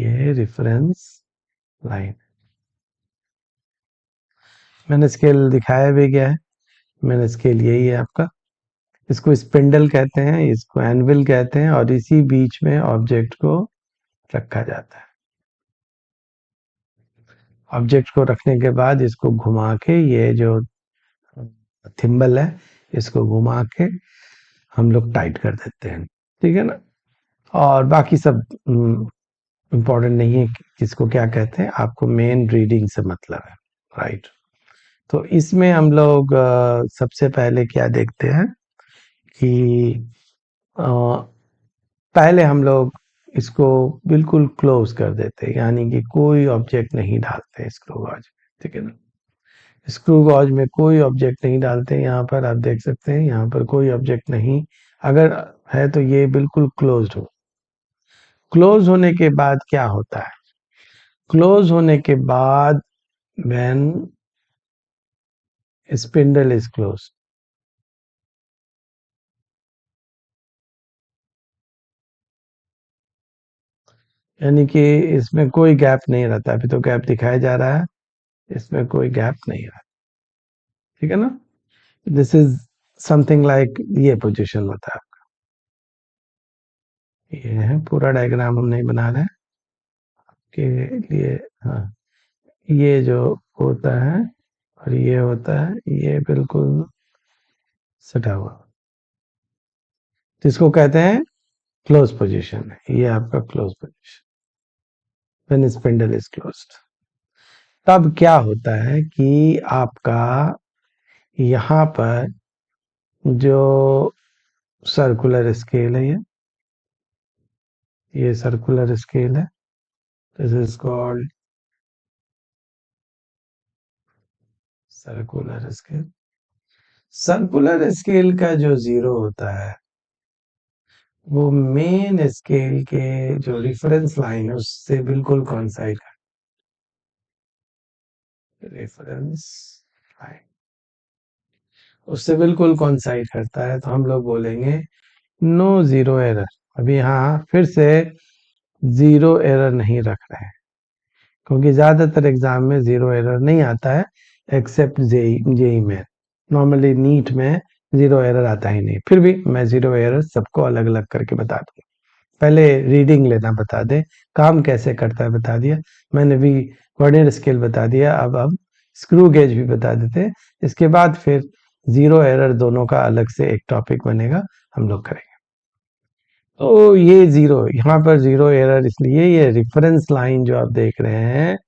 ये रिफरेंस लाइन, मैंने स्केल दिखाया भी गया है। मैंने स्केल यही है आपका, इसको स्पिंडल कहते हैं, इसको एनविल कहते हैं, और इसी बीच में ऑब्जेक्ट को रखा जाता है। ऑब्जेक्ट को रखने के बाद इसको घुमा के, ये जो थिम्बल है इसको घुमा के हम लोग टाइट कर देते हैं। ठीक है ना, और बाकी सब इम्पोर्टेंट नहीं है कि किसको क्या कहते हैं, आपको मेन रीडिंग से मतलब है, राइट। तो इसमें हम लोग सबसे पहले क्या देखते हैं कि अ, पहले हम लोग इसको बिल्कुल क्लोज कर देते हैं, यानी कि कोई ऑब्जेक्ट नहीं डालते स्क्रू गॉज, ठीक है ना। स्क्रू गॉज में कोई ऑब्जेक्ट नहीं डालते, यहाँ पर आप देख सकते हैं, यहाँ पर कोई ऑब्जेक्ट नहीं, अगर है तो ये बिल्कुल क्लोज्ड हो। क्लोज होने के बाद क्या होता है, क्लोज होने के बाद व्हेन स्पिंडल इज क्लोज, यानी कि इसमें कोई गैप नहीं रहता, अभी तो गैप दिखाया जा रहा है, इसमें कोई गैप नहीं रहता, ठीक है ना। दिस इज समथिंग लाइक ये पोजीशन होता है। ये है पूरा डायग्राम हम नहीं बना रहे हैं के लिए, हाँ। ये जो होता है और ये होता है, ये बिल्कुल सटा हुआ, जिसको कहते हैं क्लोज पोजीशन, ये आपका close position, when spindle is closed. तब क्या होता है कि आपका यहाँ पर जो सर्कुलर स्केल है, ये सर्कुलर स्केल है, this is called circular scale. Circular scale का जो जीरो होता है वो मेन स्केल के जो रेफरेंस लाइन है उससे बिल्कुल कॉन्साइड, रेफरेंस लाइन उससे बिल्कुल कॉन्साइड करता है, तो हम लोग बोलेंगे नो जीरो एरर। अभी यहाँ फिर से जीरो एरर नहीं रख रहे हैं, क्योंकि ज्यादातर एग्जाम में जीरो एरर नहीं आता है, एक्सेप्ट जेई जेई में, नॉर्मली नीट में जीरो एरर आता ही नहीं। फिर भी मैं जीरो एरर सबको अलग अलग करके बता दूंगा। पहले रीडिंग लेना बता दे, काम कैसे करता है बता दिया, मैंने भी कोऑर्डिनेट स्केल बता दिया, अब स्क्रू गेज भी बता देते। इसके बाद फिर जीरो एरर दोनों का अलग से एक टॉपिक बनेगा, हम लोग करेंगे। तो ये जीरो, यहाँ पर जीरो एरर इसलिए, ये रेफरेंस लाइन जो आप देख रहे हैं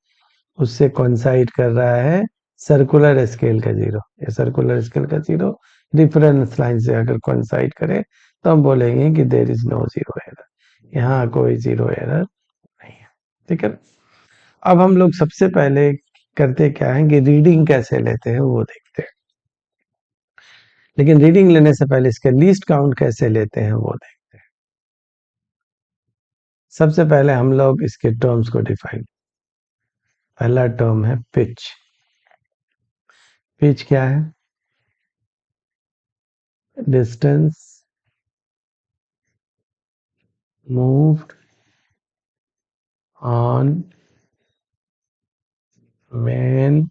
उससे कोइंसाइड कर रहा है सर्कुलर स्केल का जीरो, ये सर्कुलर स्केल का जीरो रेफरेंस लाइन से अगर कोइंसाइड करे तो हम बोलेंगे कि there is no zero error, यहाँ कोई जीरो एरर नहीं है, ठीक है। अब हम लोग सबसे पहले करते क्या है कि रीडिंग कैसे लेते हैं वो देखते हैं, लेकिन रीडिंग लेने से पहले इसके लीस्ट काउंट कैसे लेते हैं वो देखते हैं। सबसे पहले हम लोग इसके टर्म्स को डिफाइन, पहला टर्म है पिच। पिच क्या है, distance moved on main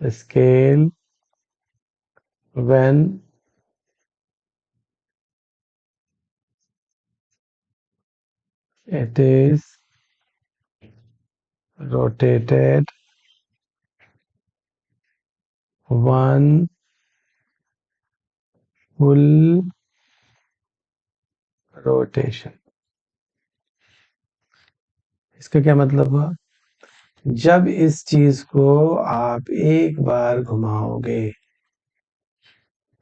scale when it is rotated one full rotation। इसका क्या मतलब हुआ, जब इस चीज को आप एक बार घुमाओगे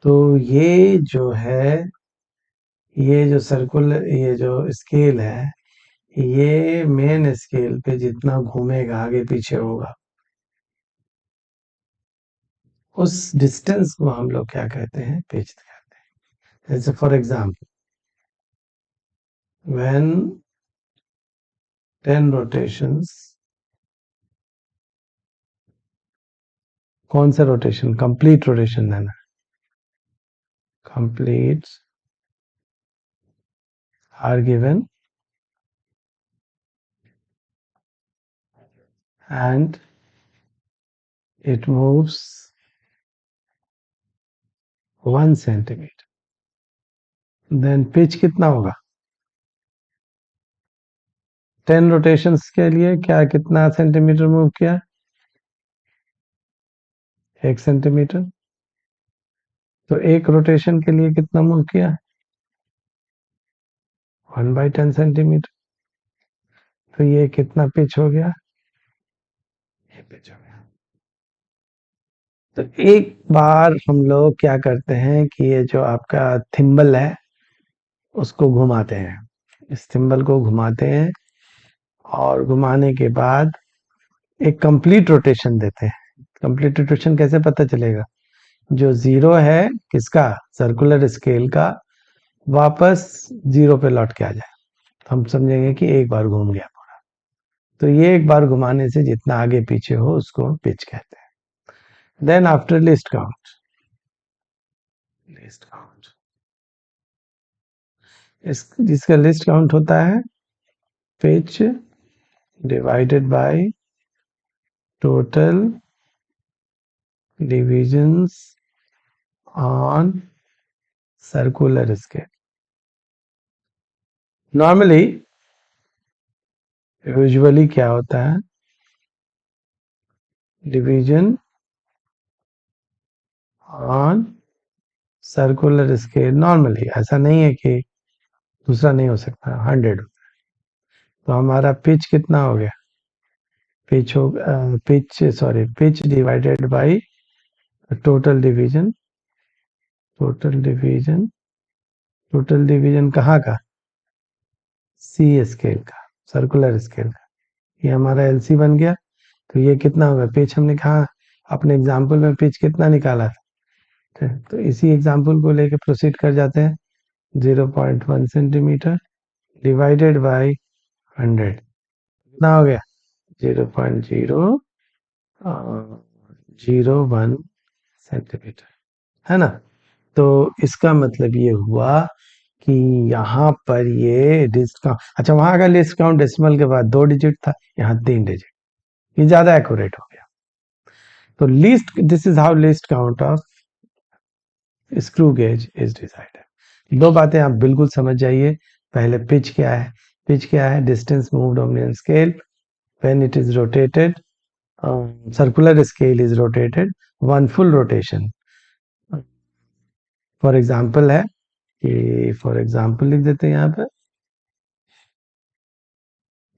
तो ये जो है, ये जो सर्कुलर, ये जो स्केल है, ये मेन स्केल पे जितना घूमेगा आगे पीछे होगा, उस डिस्टेंस को हम लोग क्या कहते हैं, पिच कहते हैं। जैसे फॉर एग्जाम्पल व्हेन 10 रोटेशंस, कौन सा रोटेशन, कंप्लीट रोटेशन देना, complete are given and it moves 1 centimetre, then pitch कितना होगा, 10 रोटेशंस के लिए क्या कितना सेंटीमीटर मूव किया, 1 सेंटीमीटर। तो एक रोटेशन के लिए कितना मूव किया, 1/10 सेंटीमीटर। तो ये कितना पिच हो गया? ये पिच हो गया। तो एक बार हम लोग क्या करते हैं कि ये जो आपका थिम्बल है उसको घुमाते हैं, इस थिम्बल को घुमाते हैं और घुमाने के बाद एक कंप्लीट रोटेशन देते हैं। कंप्लीट रोटेशन कैसे पता चलेगा? जो जीरो है किसका, सर्कुलर स्केल का, वापस जीरो पे लौट के आ जाए तो हम समझेंगे कि एक बार घूम गया पूरा। तो ये एक बार घुमाने से जितना आगे पीछे हो उसको पिच कहते हैं। देन आफ्टर लिस्ट काउंट इस जिसका लिस्ट काउंट होता है pitch divided by total divisions on circular scale. Normally usually क्या होता है, division on circular scale, normally ऐसा नहीं है कि दूसरा नहीं हो सकता, 100। तो हमारा पिच कितना हो गया? Pitch divided by total division. Total division, total division कहाँ का? सी स्केल का, सर्कुलर स्केल का। ये हमारा एलसी बन गया। तो ये कितना होगा पिच? हमने कहा अपने एग्जाम्पल में पिच कितना निकाला था, तो इसी एग्जाम्पल को लेके प्रोसीड कर जाते हैं। 0.1 सेंटीमीटर डिवाइडेड बाय 100 कितना हो गया? 0.001 सेंटीमीटर, है ना? तो इसका मतलब ये हुआ कि यहाँ पर ये लिस्ट काउंट, अच्छा वहां का लिस्ट काउंट डेसिमल के बाद 2 डिजिट था, यहाँ 3 डिजिट, ये ज्यादा एक्यूरेट हो गया। तो list, this is how list count of screw gauge is decided. दो बातें आप बिल्कुल समझ जाइए। पहले पिच क्या है? पिच क्या है? Distance moved on an scale when it is rotated, circular scale is rotated 1 full rotation. For example है कि, फॉर एग्जाम्पल लिख देते हैं यहाँ पे,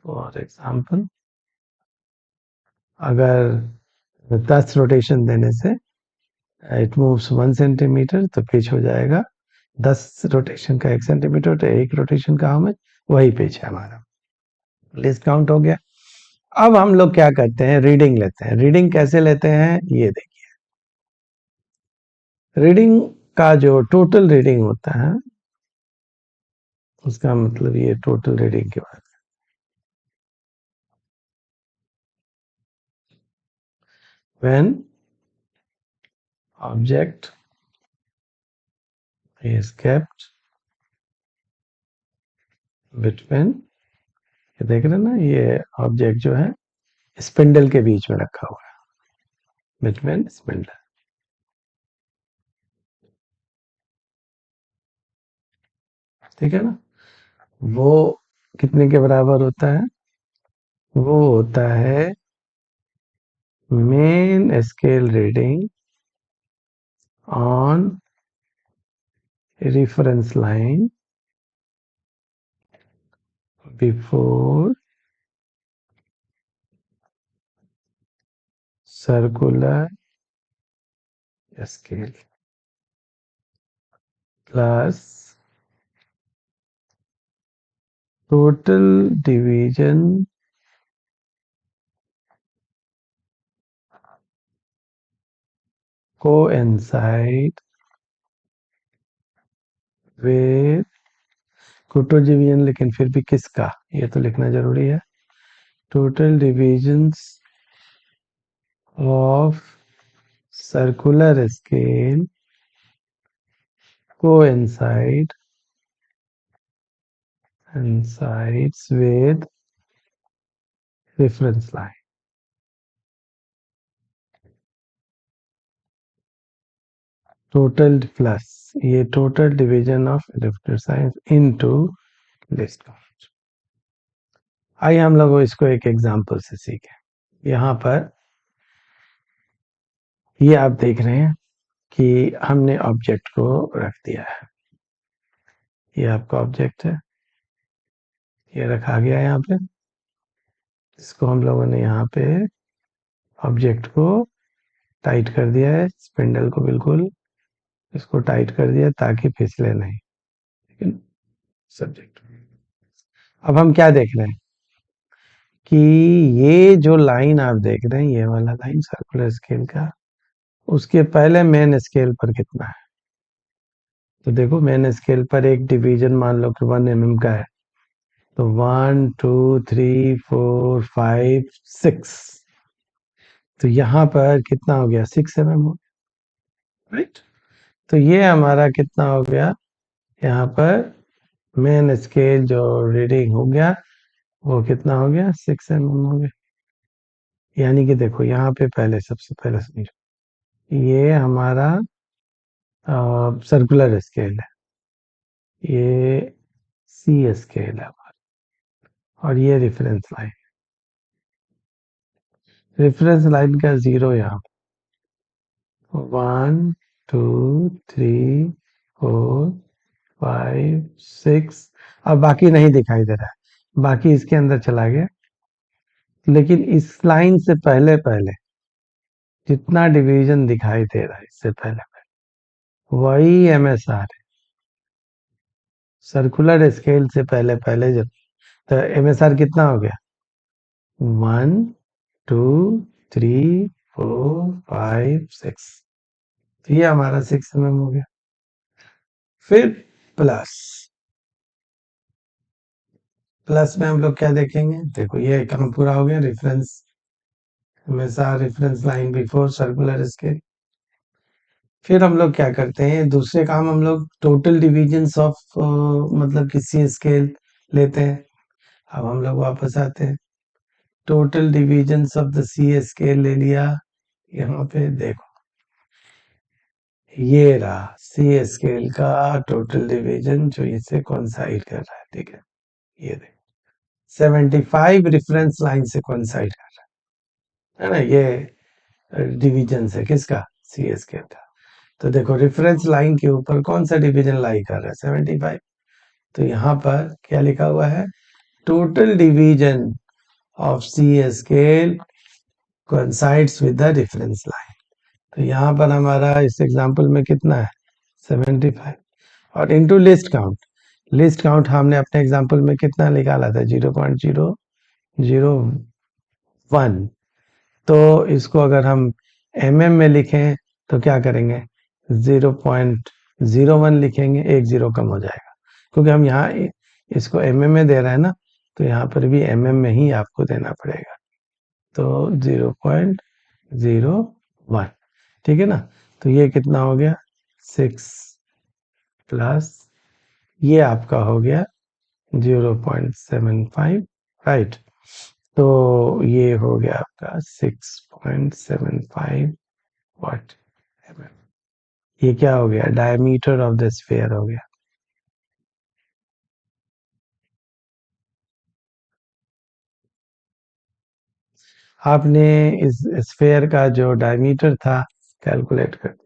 फॉर एग्जाम्पल अगर 10 रोटेशन देने से इट मूव्स 1 सेंटीमीटर तो पिच हो जाएगा 10 रोटेशन का 1 सेंटीमीटर, तो एक रोटेशन का हमें वही पिच है हमारा। लिस्ट काउंट हो गया। अब हम लोग क्या करते हैं, रीडिंग लेते हैं। रीडिंग कैसे लेते हैं ये देखिए। रीडिंग का जो टोटल रीडिंग होता है उसका मतलब ये टोटल रीडिंग के बाद, when object is kept between, ये देख रहे हैं ना, ये ऑब्जेक्ट जो है स्पिंडल के बीच में रखा हुआ है, between स्पिंडल, ठीक है ना? वो कितने के बराबर होता है? वो होता है main scale reading on reference line before circular scale plus total division coincide with total division, लेकिन फिर भी किसका, ये तो लिखना जरूरी है। Total divisions of circular scale coincides with reference line। Total plus ये total division of reference line into least count. आइए हम लोग इसको एक एग्जांपल से सीखें। यहाँ पर ये आप देख रहे हैं कि हमने ऑब्जेक्ट को रख दिया है, ये आपका ऑब्जेक्ट है, ये रखा गया यहाँ पे। इसको हम लोगों ने यहाँ पे ऑब्जेक्ट को टाइट कर दिया है, स्पिंडल को बिल्कुल इसको टाइट कर दिया ताकि फिसले नहीं। लेकिन सब्जेक्ट, अब हम क्या देख रहे हैं कि ये जो लाइन आप देख रहे हैं, ये वाला लाइन सर्कुलर स्केल का, उसके पहले मेन स्केल पर कितना है। तो देखो मेन स्केल पर एक डिवीजन मान लो कि 1 mm का है, तो 1 2 3 4 5 6, तो यहाँ पर कितना हो गया, 6 mm हो गया, राइट। तो ये हमारा कितना हो गया, यहाँ पर मेन स्केल जो रीडिंग हो गया वो कितना हो गया, 6 mm हो गया। यानी कि देखो यहाँ पे पहले सबसे पहले समझो, ये हमारा सर्कुलर स्केल है, ये सी स्केल है, और ये रेफरेंस लाइन का 0 यहाँ, 1 2 3 4 5 6, अब बाकी नहीं दिखाई दे रहा है, बाकी इसके अंदर चला गया। लेकिन इस लाइन से पहले पहले जितना डिवीजन दिखाई दे रहा है इससे पहले पहले वही एमएसआर है, सर्कुलर स्केल से पहले पहले जब, तो एमएसआर कितना हो गया, 1 2 3 4 5 6, तो ये हमारा 6 mm हो गया। फिर प्लस, प्लस में हम लोग क्या देखेंगे, देखो ये काम पूरा हो गया, रेफरेंस हमेशा reference line before circular scale. फिर हम लोग क्या करते हैं, दूसरे काम हम लोग टोटल डिविजन्स ऑफ मतलब किसी स्केल लेते हैं। अब हम लोग वापस आते हैं, total divisions of the C scale ले लिया, यहाँ पे देखो ये रहा सी स्केल का टोटल डिवीजन जो इसे कोइंसाइड कर रहा है, ठीक है, ये देखो 75 रेफरेंस लाइन से कोइंसाइड कर रहा है ना, ये डिवीजन है किसका, सी स्केल का। तो देखो रेफरेंस लाइन के ऊपर कौन सा डिवीजन लाई कर रहा है, 75। तो यहाँ पर क्या लिखा हुआ है, total division of C scale coincides with the reference line. तो यहाँ पर हमारा इस एग्जांपल में कितना है, 75, और into least count, list count हमने अपने एग्जांपल में कितना निकाला था, 0.001। तो इसको अगर हम mm में लिखें तो क्या करेंगे, 0.01 लिखेंगे, एक जीरो कम हो जाएगा, क्योंकि हम यहाँ इसको mm में दे रहे हैं ना, तो यहाँ पर भी mm में ही आपको देना पड़ेगा, तो 0.01, ठीक है ना। तो ये कितना हो गया, 6 प्लस ये आपका हो गया 0.75, राइट। तो ये हो गया आपका 6.75 वाट। ये क्या हो गया, डायमीटर ऑफ द स्फीयर हो गया। आपने इस स्फीयर का जो डायमीटर था कैलकुलेट कर दिया।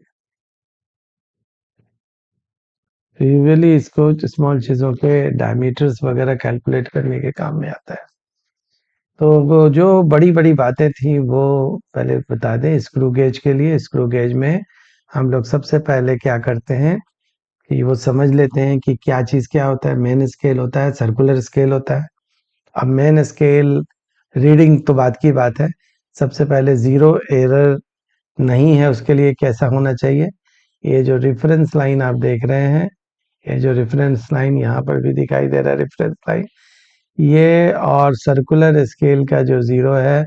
यूजुअली इसको स्मॉल चीजों के डायमीटर्स वगैरह कैलकुलेट करने के काम में आता है। तो वो जो बड़ी बड़ी बातें थी वो पहले बता दें। स्क्रू गेज के लिए, स्क्रू गेज में हम लोग सबसे पहले क्या करते हैं कि वो समझ लेते हैं कि क्या चीज़ क्या होता है। मेन स्केल होता है, सर्कुलर स्केल होता है। अब मेन स्केल रीडिंग तो बात की बात है, सबसे पहले जीरो एरर नहीं है उसके लिए कैसा होना चाहिए, ये जो रेफरेंस लाइन आप देख रहे हैं, ये जो रेफरेंस लाइन यहाँ पर भी दिखाई दे रहा है, रेफरेंस लाइन ये, और सर्कुलर स्केल का जो जीरो है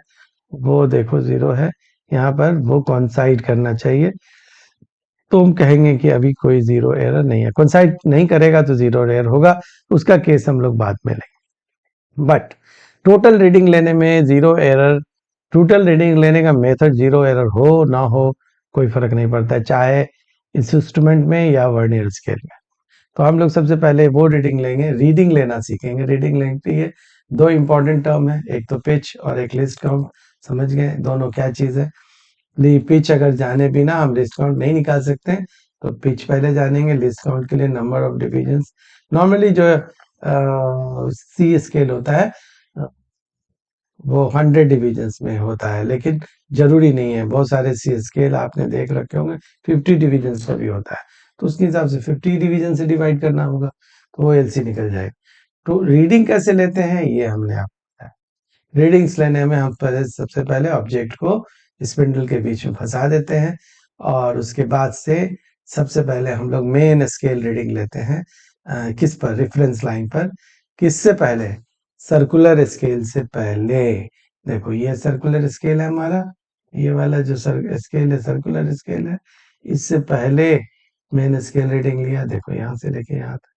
वो देखो जीरो है यहाँ पर, वो कॉन्साइड करना चाहिए। तो हम कहेंगे कि अभी कोई जीरो एरर नहीं है, कॉन्साइड नहीं करेगा तो जीरो एरर होगा, उसका केस हम लोग बाद में लेंगे। बट टोटल रीडिंग लेने में जीरो एरर, टोटल रीडिंग लेने का मेथड जीरो एरर हो ना हो कोई फर्क नहीं पड़ता है, चाहे इस इंस्ट्रूमेंट में या वर्नियर स्केल में। तो हम लोग सबसे पहले वो रीडिंग लेंगे, रीडिंग लेना सीखेंगे। रीडिंग लेने के लिए दो इंपॉर्टेंट टर्म है, एक तो पिच और एक लिस्ट काउंट। समझ गए दोनों क्या चीज़ है। पिच अगर जाने बिना हम लिस्ट काउंट नहीं निकाल सकते, तो पिच पहले जानेंगे। लिस्ट काउंट के लिए नंबर ऑफ डिविजन्स, नॉर्मली जो सी स्केल होता है, वो 100 डिविजन्स में होता है, लेकिन ज़रूरी नहीं है। बहुत सारे सी स्केल आपने देख रखे होंगे 50 डिविजन्स का भी होता है, तो उसके हिसाब से 50 डिवीजन से डिवाइड करना होगा, तो वो एलसी निकल जाएगा। तो रीडिंग कैसे लेते हैं ये हमने आपको बताया। रीडिंग्स लेने में हम पहले सबसे पहले ऑब्जेक्ट को स्पिंडल के बीच में फंसा देते हैं, और उसके बाद से सबसे पहले हम लोग मेन स्केल रीडिंग लेते हैं। किस पर? रेफरेंस लाइन पर। किससे पहले? सर्कुलर स्केल से पहले। देखो ये सर्कुलर स्केल है हमारा, ये वाला जो स्केल है सर्कुलर स्केल है। इससे पहले मेन स्केल रीडिंग लिया, देखो यहाँ से लेके यहाँ तक,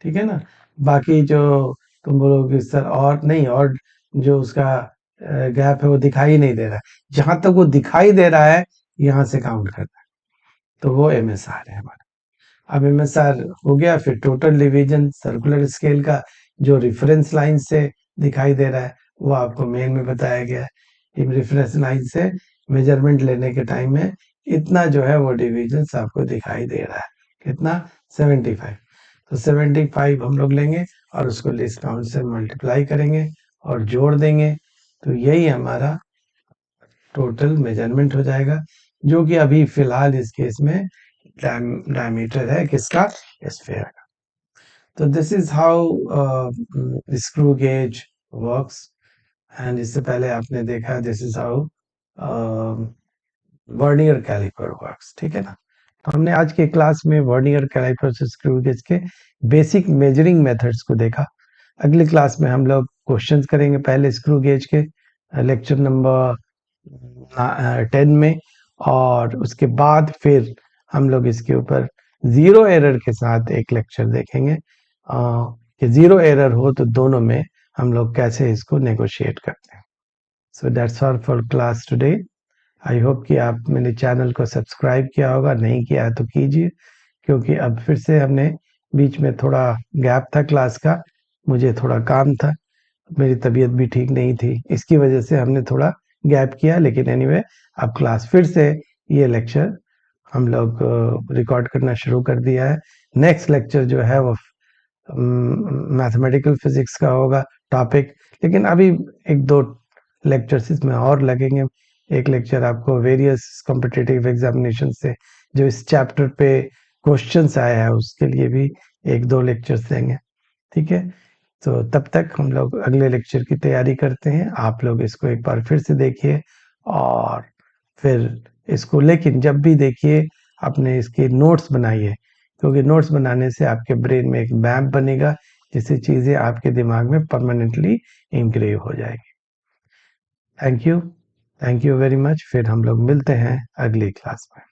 ठीक है ना। बाकी जो तुम बोलोगे सर और नहीं, और जो उसका गैप है वो दिखाई नहीं दे रहा है, जहां तक वो दिखाई दे रहा है यहाँ से काउंट करना है, तो वो एमएसआर है हमारा। अब एमएसआर हो गया, फिर टोटल डिवीजन सर्कुलर स्केल का जो रेफरेंस लाइन से दिखाई दे रहा है वो आपको मेन में बताया गया है। इन रेफरेंस लाइन से मेजरमेंट लेने के टाइम में इतना जो है वो डिवीजन आपको दिखाई दे रहा है। कितना? 75। तो 75 हम लोग लेंगे और उसको लीस्ट काउंट से मल्टीप्लाई करेंगे और जोड़ देंगे, तो यही हमारा टोटल मेजरमेंट हो जाएगा, जो कि अभी फिलहाल इस केस में डायमीटर है किसका? स्फीयर का। तो this is how screw gauge works. And इससे पहले आपने देखा this is how vernier calliper works, ठीक है ना। तो हमने आज के क्लास में वर्नियर कैलिपर से स्क्रू गेज के बेसिक मेजरिंग मेथड्स को देखा। अगली क्लास में हम लोग क्वेश्चंस करेंगे, पहले स्क्रू गेज के लेक्चर नंबर 10 में, और उसके बाद फिर हम लोग इसके ऊपर जीरो एरर के साथ एक लेक्चर देखेंगे कि जीरो एरर हो तो दोनों में हम लोग कैसे इसको नेगोशिएट करते हैं। So that's all for class today. I hope कि आप मेरे चैनल को सब्सक्राइब किया होगा, नहीं किया है तो कीजिए, क्योंकि अब फिर से हमने बीच में थोड़ा गैप था क्लास का, मुझे थोड़ा काम था, मेरी तबीयत भी ठीक नहीं थी, इसकी वजह से हमने थोड़ा गैप किया। लेकिन एनीवे अब क्लास फिर से ये लेक्चर हम लोग रिकॉर्ड करना शुरू कर दिया है। नेक्स्ट लेक्चर जो है वो मैथमेटिकल फिजिक्स का होगा टॉपिक, लेकिन अभी एक दो लेक्चर्स इसमें और लगेंगे। एक लेक्चर आपको वेरियस कॉम्पिटिटिव एग्जामिनेशन से जो इस चैप्टर पे क्वेश्चंस आए हैं उसके लिए भी एक दो लेक्चर्स देंगे, ठीक है। तो तब तक हम लोग अगले लेक्चर की तैयारी करते हैं। आप लोग इसको एक बार फिर से देखिए, और फिर इसको लेकिन जब भी देखिए अपने इसके नोट्स बनाइए, क्योंकि नोट्स बनाने से आपके ब्रेन में एक मैप बनेगा, जिससे चीज़ें आपके दिमाग में परमानेंटली इंग्रेव हो जाएगी। Thank you very much. फिर हम लोग मिलते हैं अगली क्लास में।